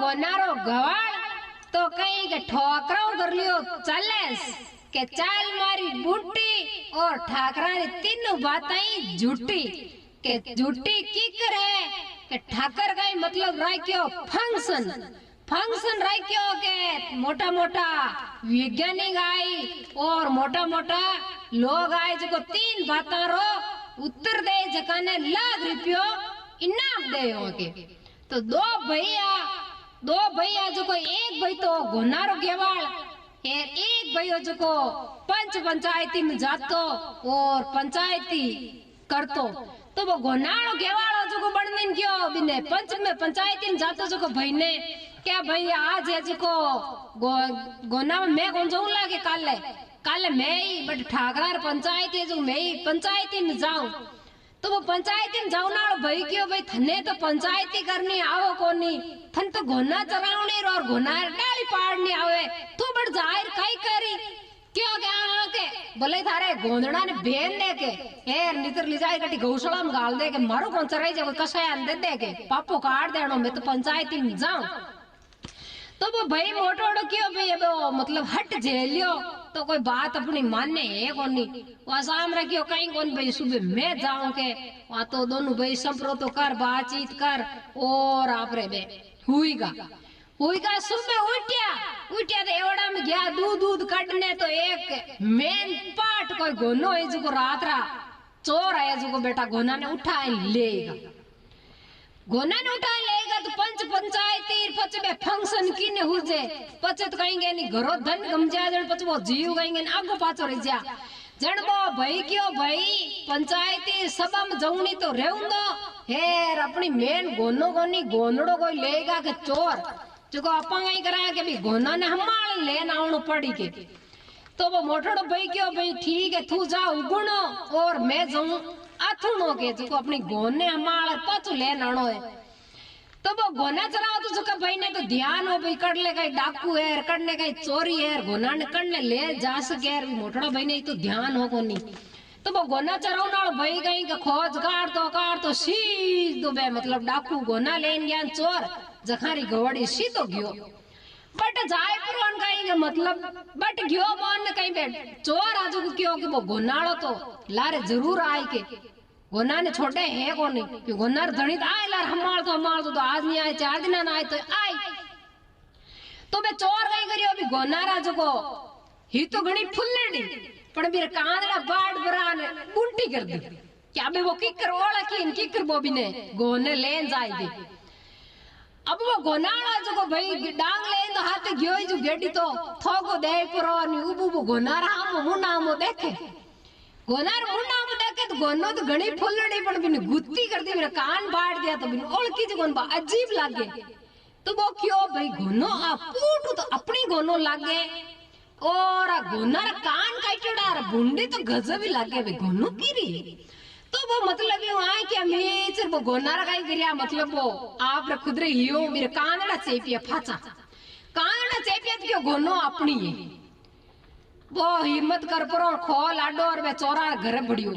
गोनारो गवाड़ तो कहीं के ठोकराव कर लियो चलेस के चाल मारी बूटी और ठाकरा ने तीनों बातें झूठी के झूठी की करे के ठाकर गई मतलब राख्यो फंक्शन फंक्शन राख्यो के मोटा मोटा वैज्ञानिक आई और मोटा मोटा लोग आए जो तीन बातां रो उत्तर दे जकाने लाख रुपयो इनाम दे होके तो दो भैया जो को एक भाई तो गोनारो गेवाल एक भाई जो को पंचायती में जातो और पंचायती करतो तो वो गोनारो गेवाल जो को बनने क्यों बिने पंचायती में जातो जो को भाई ने क्या भाई आज है जो को गोना में मैं कौन जाऊं लागे काले मैं ही बट ठाकरा पंचायती जो मैं ही पंचायती में जाऊं तो वो पंचायती में जाऊ ना भाई क्यों भाई थने तो पंचायती करनी आओ कोनी थन तो घोना चरावनी और घोना डाली पाड़नी आवे तू बड़ जाहिर कई करी क्यों क्या के बोले थारे गोंदड़ा ने बेन दे के यार नितर ले जाए कटी गौशाला में गाल दे के मारो कौन चराई जाओ कसाय दे के पापो काट देनो मैं तो पंचायती में जाऊं तो वो भाई मोटो क्यों भाई अब मतलब हट झेलियो तो कोई बात अपनी माने है कोनी वहां शाम रखियो कहीं कौन भाई सुबह मैं जाऊं के वहां तो दोनों भाई संप्रो तो कर बातचीत कर और आप रे बे हुईगा सुबह उठ्या तो एवड़ा में गया दूध काटने तो एक मेन पार्ट कोई गोनो है जो रात चोर है जो बेटा गोना ने उठा लेगा तो पंचायती पचे फंक्शन की ने हुजे पचे तो कहेंगे नहीं घरो धन गमजा जण पचे वो जीव कहेंगे आगो पाछो रह जा जण वो भाई क्यों भाई पंचायती सभा में जऊनी तो रहूंदो हेर अपनी मेन गोनो गोनी गोनड़ो कोई लेगा के चोर जो को अपा कहीं करा के भी गोना ने हमारे लेन आवणो पड़ी के तो वो मोटड़ो भाई क्यों भाई ठीक है तू जा उगणो और मैं जाऊं आथुनो के जो को अपनी गोने हमारे पाछो लेन आनो है तो वो गोना चलाओ तो जो भाई ने तो ध्यान हो भाई कर ले कहीं डाकू है करने कहीं चोरी है गोना ने करने ले जा सके मोटड़ा भाई ने तो ध्यान हो कोनी तो वो गोना चराव ना भाई कहीं का खोज कार तो सीधो बे मतलब डाकू गोना लेन गया चोर जखारी गवड़ी सीधो गयो बट जाए पर कहीं मतलब बट गयो मन कहीं बे चोर आजू क्यों कि वो गोनाड़ो तो लारे जरूर आए के गोना ने छोड़े है कोनी कि गोनार धणी आए लार हमार तो आज नहीं आए 4 दिन ना आए तो आई तो बे चोर कहीं करियो अभी गोनारा जो को ही तो घणी फुल्लड़ी पण मेरे कांदड़ा बाड़ बरान गुंटी कर दी क्या बे वो किकर ओला की किकर बोबी ने गोने लेन जाएगी अब वो गोनाड़ा जो को भाई डांग ले तो हाथ गयो जो गेडी तो थोगो दे परो नि उबु गोनारा हम मुना मो देखे गोनार मुना मो देखे तो गोनो तो घणी फुल्लड़ी पण बिन गुत्ती कर दी मेरा कान बाड़ दिया तो बिन ओळखी जो गोन अजीब लागे तो वो क्यों भाई गोनो आ पूटू तो अपनी गोनो लागे और आ गोनार कान काटड़ा बुंडी तो गजब ही लागे भाई गोनो कीरी तो वो मतलब ये आए कि अमीचर वो गोनारा का ही गिरिया मतलब वो आप रे खुद रे हियो मेरे कानड़ा चेपिया फाचा कानड़ा चेपिया तो क्यों गोनो अपनी है वो हिम्मत कर परो खोल आडो और वे चोरा घर बढ़ियो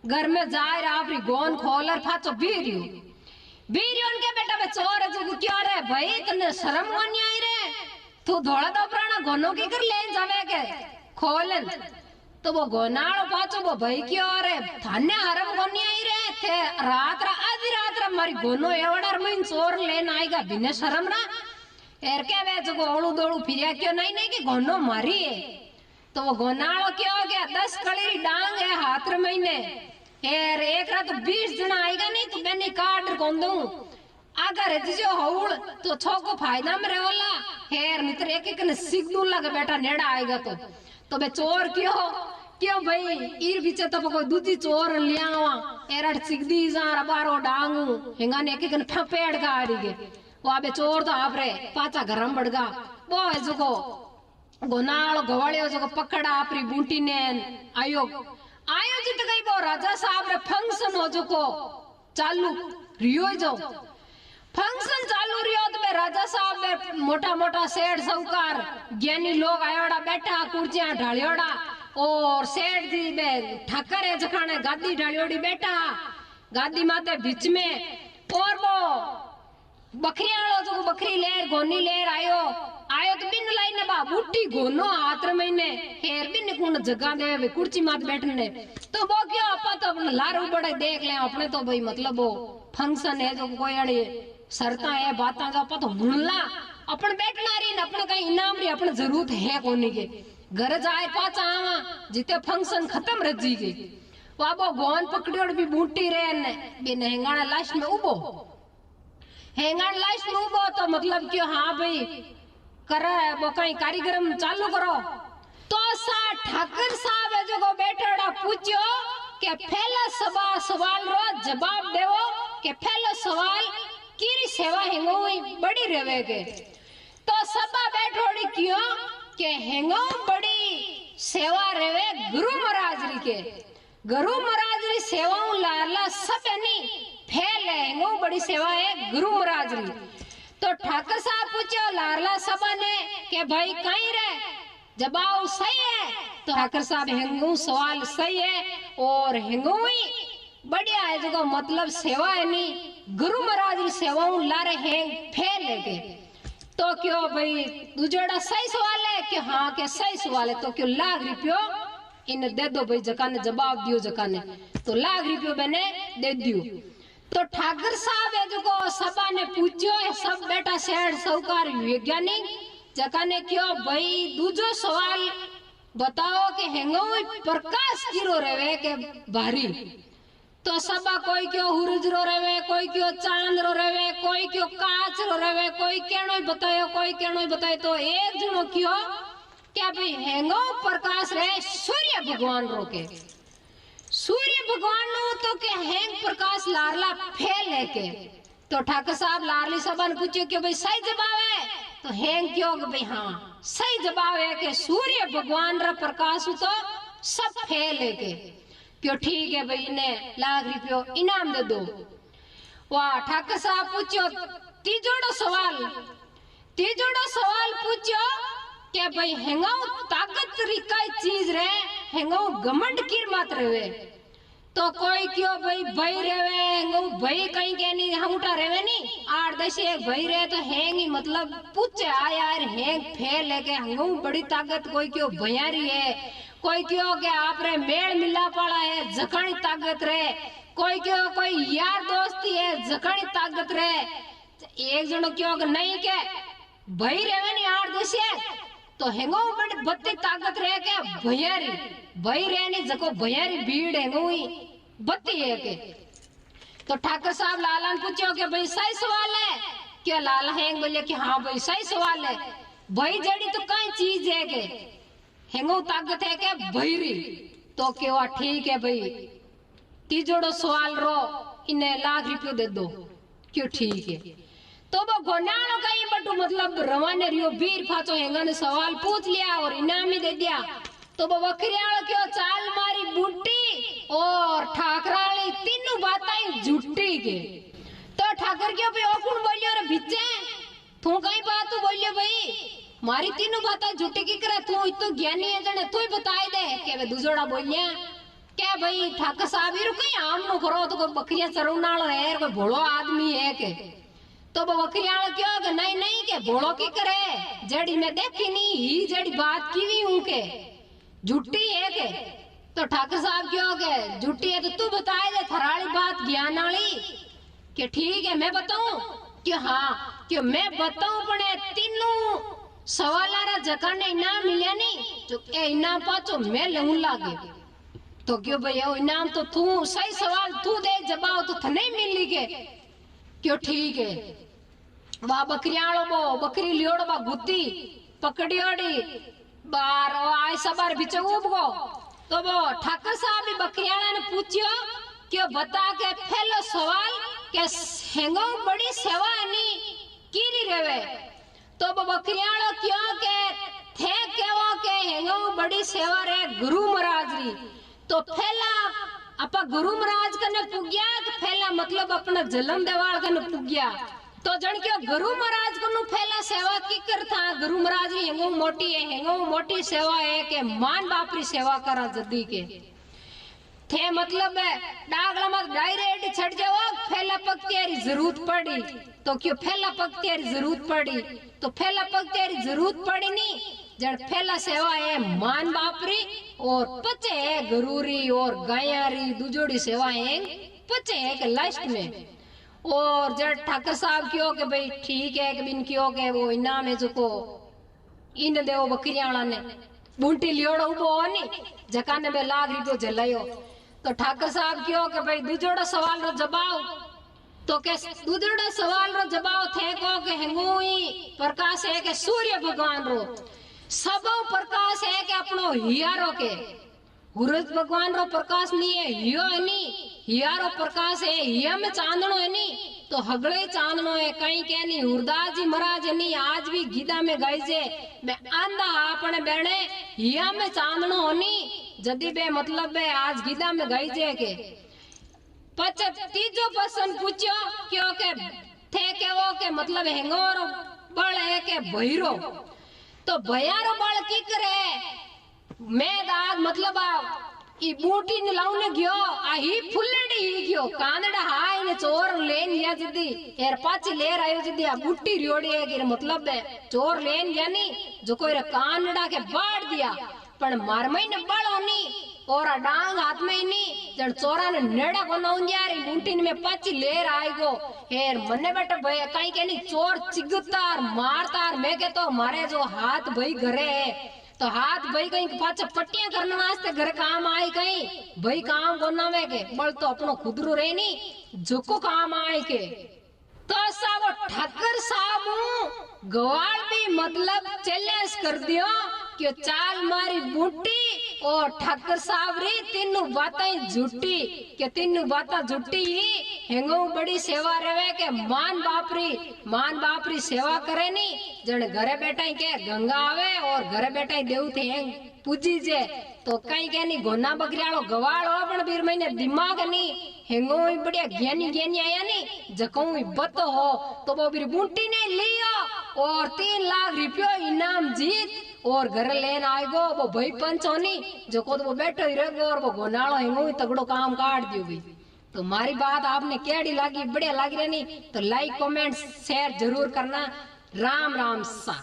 घर में जाए आप री गोन खोल और फाचो बीरियो उनके बेटा वे चोर है जो क्यों रे भाई तने शर्म नहीं आई रे तू धोला दो प्राणा गोनो की कर लेन जावे के खोलन तो वो गोनाड़ो पाचो वो भाई क्यों रे थाने हरम गोनी आई रे थे आधी रात मारी गोनो एवड़ार में चोर लेन आएगा बिना शर्म ना एर के वे जो ओळू दोळू फिरिया क्यों नहीं कि गोनो मारी है तो वो गोनाड़ो क्यों हो गया 10 कड़ी डांग है हाथ रे महीने एर एक रात 20 जना आएगा नहीं तो मैंने काट कौन दूं अगर जो हौल तो छोको फायदा में रहेला हेर मित्र एक ने सीख दूं लगा बेटा नेड़ा आएगा तो बे चोर क्यों भाई ईर बीचे तो कोई दूजी चोर लियावा एरड सिगदी जा बारो डांगू हेंगा ने एक फपेड़ का आ रही वो बे चोर तो आप रे पाचा गरम बढ़गा वो है जो गोनाल गवालियो जो पकड़ा आपरी बूटी ने आयोजित गई वो राजा साहब रे फंक्शन हो जो चालू रियो जो फंक्शन चालू रियो तो राजा साहब मोटा मोटा सेठ साहूकार ज्ञानी लोग आयोड़ा बैठा कुर्सियां ढालियोड़ा और सेठ जी बे ठाकर है जखाने गादी ढालियोड़ी बैठा गादी माते बीच में और वो बकरियालो जो बकरी लेर गोनी लेर आयो आयो तो बिन लाई ने बा बूटी गोनो हाथ महीने हेर बिन कुण जगह दे वे कुर्सी मात बैठने तो वो क्यों आपा तो अपने लारू बड़े देख ले अपने तो भाई मतलब वो फंक्शन है जो कोई अड़ी सरता है बाता जो आपा तो हुनला अपन बैठना रही न अपन कहीं इनाम रही अपन जरूरत है कोनी के घर जाए पाचा आवा जिते फंक्शन खत्म रजी गई वाबो गोन पकड़ियोड़ भी बूटी रे ने बिन हेंगाना लाश में उबो हेंगान लाइस में उबो तो मतलब क्यों हाँ भाई कर वो कहीं कार्यक्रम चालू करो तो सा ठाकर साहब है जो को बैठेड़ा पूछो के पहला सवाल रो जवाब देवो के पहला सवाल कीरी सेवा हेंगो बड़ी रेवे के तो सबा बैठोड़ी क्यों के हेंगो बड़ी सेवा रेवे गुरु महाराज री के गुरु महाराज री सेवाओं लाला सब नहीं फैल है वो बड़ी सेवा है गुरु महाराज री तो ठाकर साहब पूछो लारला सभा ने के भाई कहीं रे जवाब सही है तो ठाकर साहब हेंगू सवाल सही है और हेंगू ही बढ़िया है जो मतलब सेवा है नहीं गुरु महाराज री सेवाओं लारे हेंग फैल है के तो क्यों भाई दूजोड़ा सही सवाल है कि हाँ के सही सवाल है तो क्यों लाख रुपयो इन दे दो भाई जका ने जवाब दियो जका ने तो लाख रुपयो मैंने दे दियो तो ठाकर साहब है जो सभा ने पूछो है सब बेटा सेठ सौकार वैज्ञानिक जका ने क्यों भाई दूजो सवाल बताओ कि हेंगो प्रकाश किरो रेवे के भारी तो सभा कोई क्यों हुरुज रो रेवे कोई क्यों चांद रो रेवे कोई क्यों कांच रो रेवे कोई केनो बतायो कोई केनो बतायो तो एक जनो क्यों क्या भाई हेंगो प्रकाश रे सूर्य भगवान रो के सूर्य भगवान नो तो के हेंग प्रकाश लारला फैल है के तो ठाकर साहब लारली सभा ने पूछो कि भाई सही जवाब है तो हेंग क्यों कि भाई हाँ सही जवाब है कि सूर्य भगवान रा प्रकाश तो सब फैल है के क्यों ठीक है भाई इन्हें लाख रुपयो इनाम दे दो वाह ठाकर साहब पूछो तीजोड़ो सवाल पूछो के भाई हेंगाओ ताकत रिकाई चीज रे हेंगाओ घमंड किर मात रेवे तो कोई क्यों भाई रेवे हेंगाओ भाई कहीं के नहीं हमटा रेवे नहीं 8-10 एक भाई रे तो हेंगी मतलब पूछे आ यार हेंग फेल है के हेंगाओ बड़ी ताकत कोई क्यों भयारी है कोई क्यों के आप रे मेल मिला पड़ा है जखणी ताकत रे कोई क्यों कोई यार दोस्ती है जखणी ताकत रे एक जनो क्यों के नहीं के भाई रेवे नहीं 8-10 तो हेंगो बड़ी बत्ती ताकत रहे के भैयारी भाई रहने जको भैयारी भीड़ हेंगो ही बत्ती है के तो ठाकर साहब लाला ने पूछो कि भाई सही सवाल है क्या लाला हेंग बोले कि हाँ भाई सही सवाल है भाई जड़ी तो कई चीज है के हेंगो ताकत है के भैरी तो क्या ठीक है भाई तीजोड़ो सवाल रो इन्हें लाख रुपयो दे दो क्यों ठीक है तो वो गोनानो कहीं बटू मतलब रवाने रियो बीर फाचो हेंगा ने सवाल पूछ लिया और इनाम ही दे दिया तो वो बकरियाल क्यों चाल मारी बूटी और ठाकराली तीनों बातें झूठी के तो ठाकर क्यों भाई और कौन बोलियो रे भिच्चे तू कहीं बात बोलियो भाई मारी तीनों बातें झूठी की करे तू इतो ज्ञानी है जने तू ही बताई दे के वे दूजोड़ा बोलिया क्या भाई ठाकर साहब ही कहीं आम नो करो तो कोई बकरियां चरवनालो है कोई भोलो आदमी है के तो वो बकरियाल क्यों के नहीं के भोलो की करे जड़ी में देखी नहीं ही जड़ी बात की भी हूं के झूठी है के तो ठाकर साहब क्यों के झूठी है तो तू बताए दे थराली बात ज्ञान वाली कि ठीक है मैं बताऊं कि हाँ कि मैं बताऊं पड़े तीनों सवाल जगह ने इनाम मिले नहीं जो ए इनाम पाचो मैं लहू लागे तो क्यों भैया इनाम तो तू सही सवाल तू दे जवाब तो नहीं मिली के क्यों ठीक है वह बकरियालो बो बकरी लियोड़ो बा गुत्ती पकड़ियोड़ी बार आए सबार बिचे उबगो तो वो ठाकर साहब भी बकरियाला ने पूछियो क्यों बता के पहला सवाल के हेंगो बड़ी सेवा नहीं कीरी रेवे तो वो बकरियालो क्यों के थे केवो के हेंगो बड़ी सेवा रे गुरु महाराज री तो पहला अपा गुरु महाराज कने पुग्या कि पहला मतलब अपना जलम देवाल कने पुग्या तो जन के गुरु महाराज को पहला सेवा की कर था गुरु महाराज री हेंगो मोटी है हेंगो मोटी सेवा है के मान बाप री सेवा करा जदी के थे मतलब है डागला मत डायरेक्ट छट जाओ फैला पक्तियारी जरूरत पड़ी तो क्यों फैला पक्तियारी जरूरत पड़ी तो फैला पक्तियारी जरूरत पड़ी नहीं जड़ फैला सेवा है मान बापरी और पचे है गरूरी और गायारी दुजोड़ी सेवाएं पचे है के लास्ट में। और जड़ ठाकर साहब क्यों के भाई ठीक है कि बिन क्यों के वो इनाम है जो को इन देव बकरियाला ने बूंटी लियोड़ो उबो नी जकाने में लाग रुपयो जलायो तो ठाकर साहब क्यों के भाई दूजोड़ा सवाल रो जवाब तो के दूजोड़ा सवाल रो जवाब थे को के हेंगोई प्रकाश है के सूर्य भगवान रो सबो प्रकाश है के अपनो हियारो के सूरज भगवान रो प्रकाश नहीं है हियो है नी हियारो प्रकाश है हिया में चांदनो है नी तो हगड़े चांदनो है कहीं के नहीं हुरदास जी महाराज नहीं आज भी गीता में गाई जे मैं आंदा अपने बेने हिया में चांदनो होनी जदी बे मतलब बे आज गीता में गाई जे के पचत तीजो पर्सन पूछो क्यों के थे के वो के मतलब हेंगोरो बल है के भैरो तो भयारो बल की करे मैं दाग मतलब ई बूटी ने लाउने गयो आ ही फुल्लड़ी ही गयो कांदड़ा हाय ने चोर लेन गया जदी यार पाछी ले आयो जदी आ बूटी रियोड़ी है कि मतलब है चोर लेन गया नी जो कोई रे कांदड़ा के बाड़ दिया पण मारमई ने बड़ो नी और आ डांग हाथ में नी जण चोरा ने नेड़ा को नौन यार बूटी ने में पाछी ले आएगो यार मने बेटा भय काई के नी चोर चिगतार मारतार मैं के तो मारे जो हाथ भई घरे है तो हाथ भाई कहीं पाछा पट्टियां करने वास्ते घर काम आए कहीं भाई काम करना में के बल तो अपनो खुदरो रहे नहीं जोको काम आए के तो साहब ठाकर साहब गवाल भी मतलब चैलेंज कर दियो कि चाल मारी बूटी और ठाकर साहब रे तीनों बातें झूठी के तीनों बातें झूठी ही हेंगो बड़ी सेवा रहे के मान बापरी सेवा करे नी जन घरे बैठा ही के गंगा आवे और घरे बैठा ही देव थे पूजी जे तो कहीं के नहीं गोना बकरियालो गवाड़ो पण बीर महीने दिमाग नहीं हेंगो बढ़िया ज्ञानी आया नहीं जको बतो हो तो वो बीर बूटी ने लियो और 3 लाख रुपयो इनाम जीत और घर लेन आएगो वो भाई पंच होनी जो को तो वो बैठो ही रहेगो और वो गोनालो हेंगो तगड़ो काम काट दियो भाई। तो मारी बात आपने केड़ी लागी बढ़िया लागी रहनी तो लाइक कमेंट शेयर जरूर करना। राम राम सा।